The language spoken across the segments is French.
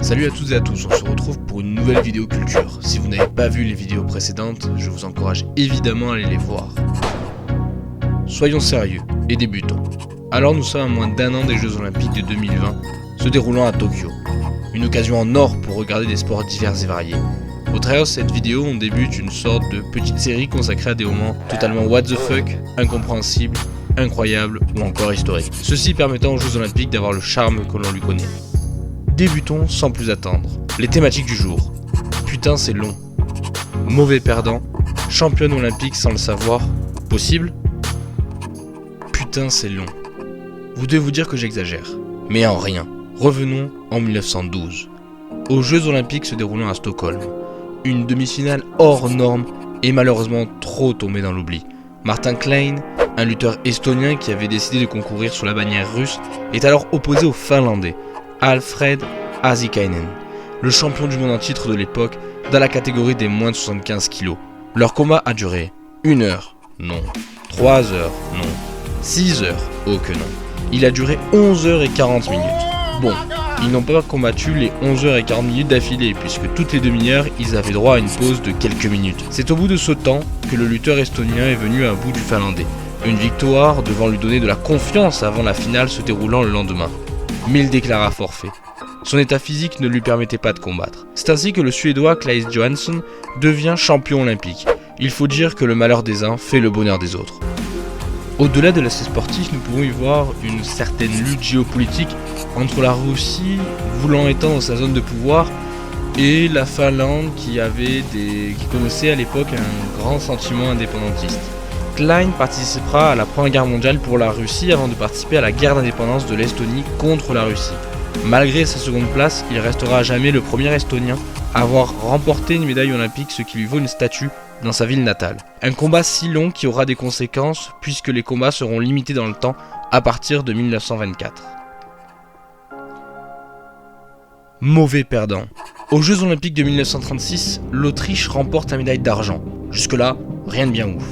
Salut à toutes et à tous, on se retrouve pour une nouvelle vidéo culture. Si vous n'avez pas vu les vidéos précédentes, je vous encourage évidemment à aller les voir. Soyons sérieux et débutons. Alors nous sommes à moins d'un an des Jeux Olympiques de 2020, se déroulant à Tokyo. Une occasion en or pour regarder des sports divers et variés. Au travers de cette vidéo, on débute une sorte de petite série consacrée à des moments totalement what the fuck, incompréhensibles, incroyables ou encore historiques. Ceci permettant aux Jeux Olympiques d'avoir le charme que l'on lui connaît. Débutons sans plus attendre. Les thématiques du jour. Putain c'est long. Mauvais perdant. Championne olympique sans le savoir. Possible? Putain c'est long. Vous devez vous dire que j'exagère. Mais en rien. Revenons en 1912. Aux Jeux Olympiques se déroulant à Stockholm. Une demi-finale hors norme et malheureusement trop tombée dans l'oubli. Martin Klein, un lutteur estonien qui avait décidé de concourir sous la bannière russe, est alors opposé au Finlandais Alfred Asikainen, le champion du monde en titre de l'époque dans la catégorie des moins de 75 kg. Leur combat a duré 1 heure, non. 3 heures, non. 6 heures, oh que non. Il a duré 11 heures et 40 minutes. Bon, ils n'ont pas combattu les 11 heures et 40 minutes d'affilée, puisque toutes les demi-heures, ils avaient droit à une pause de quelques minutes. C'est au bout de ce temps que le lutteur estonien est venu à bout du Finlandais. Une victoire devant lui donner de la confiance avant la finale se déroulant le lendemain. Mais il déclara forfait. Son état physique ne lui permettait pas de combattre. C'est ainsi que le Suédois Claes Johansson devient champion olympique. Il faut dire que le malheur des uns fait le bonheur des autres. Au-delà de l'aspect sportif, nous pouvons y voir une certaine lutte géopolitique entre la Russie, voulant étendre sa zone de pouvoir, et la Finlande qui connaissait à l'époque un grand sentiment indépendantiste. Klein participera à la Première Guerre mondiale pour la Russie avant de participer à la guerre d'indépendance de l'Estonie contre la Russie. Malgré sa seconde place, il restera à jamais le premier Estonien à avoir remporté une médaille olympique, ce qui lui vaut une statue dans sa ville natale. Un combat si long qui aura des conséquences puisque les combats seront limités dans le temps à partir de 1924. Mauvais perdant. Aux Jeux Olympiques de 1936, l'Autriche remporte la médaille d'argent. Jusque-là, rien de bien ouf.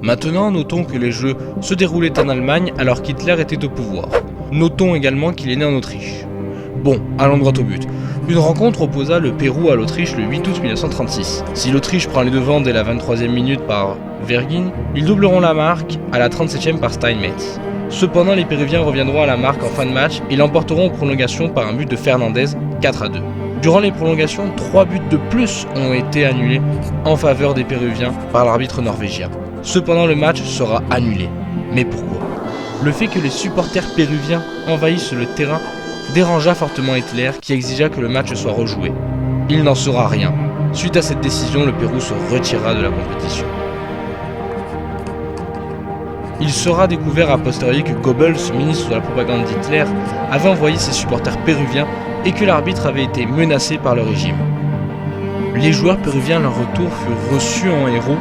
Maintenant, notons que les Jeux se déroulaient en Allemagne alors qu'Hitler était au pouvoir. Notons également qu'il est né en Autriche. Bon, allons droit au but. Une rencontre opposa le Pérou à l'Autriche le 8 août 1936. Si l'Autriche prend les devants dès la 23e minute par Vergin, ils doubleront la marque à la 37e par Steinmetz. Cependant, les Péruviens reviendront à la marque en fin de match et l'emporteront en prolongation par un but de Fernandez, 4-2. Durant les prolongations, 3 buts de plus ont été annulés en faveur des Péruviens par l'arbitre norvégien. Cependant, le match sera annulé. Mais pourquoi? Le fait que les supporters péruviens envahissent le terrain dérangea fortement Hitler qui exigea que le match soit rejoué. Il n'en sera rien. Suite à cette décision, le Pérou se retira de la compétition. Il sera découvert a posteriori que Goebbels, ministre de la propagande d'Hitler, avait envoyé ses supporters péruviens et que l'arbitre avait été menacé par le régime. Les joueurs péruviens à leur retour furent reçus en héros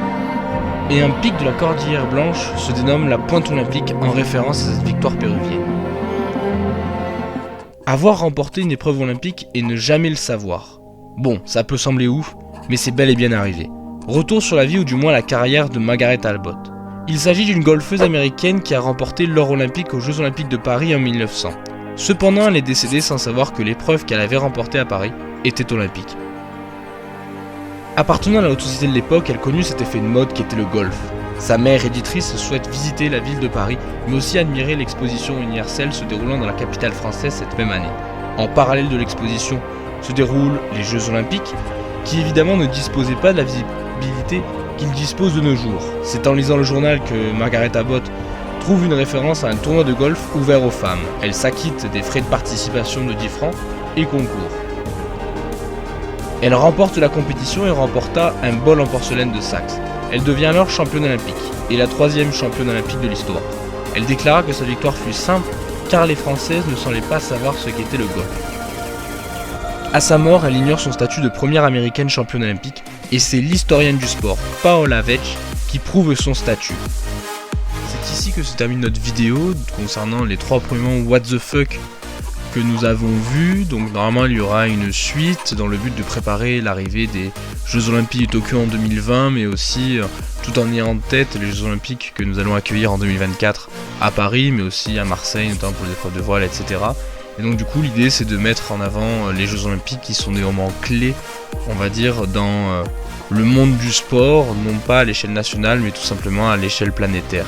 et un pic de la Cordillère Blanche se dénomme la Pointe Olympique en référence à cette victoire péruvienne. Avoir remporté une épreuve olympique et ne jamais le savoir. Bon, ça peut sembler ouf, mais c'est bel et bien arrivé. Retour sur la vie ou du moins la carrière de Margaret Talbot. Il s'agit d'une golfeuse américaine qui a remporté l'or olympique aux Jeux Olympiques de Paris en 1900. Cependant, elle est décédée sans savoir que l'épreuve qu'elle avait remportée à Paris était olympique. Appartenant à la haute société de l'époque, elle connut cet effet de mode qui était le golf. Sa mère éditrice souhaite visiter la ville de Paris, mais aussi admirer l'exposition universelle se déroulant dans la capitale française cette même année. En parallèle de l'exposition se déroulent les Jeux Olympiques, qui évidemment ne disposaient pas de la visibilité qu'ils disposent de nos jours. C'est en lisant le journal que Margaret Abbott trouve une référence à un tournoi de golf ouvert aux femmes. Elle s'acquitte des frais de participation de 10 francs et concourt. Elle remporte la compétition et remporta un bol en porcelaine de Saxe. Elle devient alors championne olympique, et la 3e championne olympique de l'histoire. Elle déclara que sa victoire fut simple, car les Françaises ne semblaient pas savoir ce qu'était le golf. À sa mort, elle ignore son statut de première américaine championne olympique, et c'est l'historienne du sport, Paola Vetch, qui prouve son statut. C'est ici que se termine notre vidéo concernant les 3 premiers moments what the fuck que nous avons vus. Donc normalement il y aura une suite dans le but de préparer l'arrivée des Jeux Olympiques de Tokyo en 2020, mais aussi tout en ayant en tête les Jeux Olympiques que nous allons accueillir en 2024 à Paris, mais aussi à Marseille, notamment pour les épreuves de voile, etc. Et donc du coup l'idée c'est de mettre en avant les Jeux Olympiques qui sont des moments clés, on va dire, dans le monde du sport, non pas à l'échelle nationale mais tout simplement à l'échelle planétaire.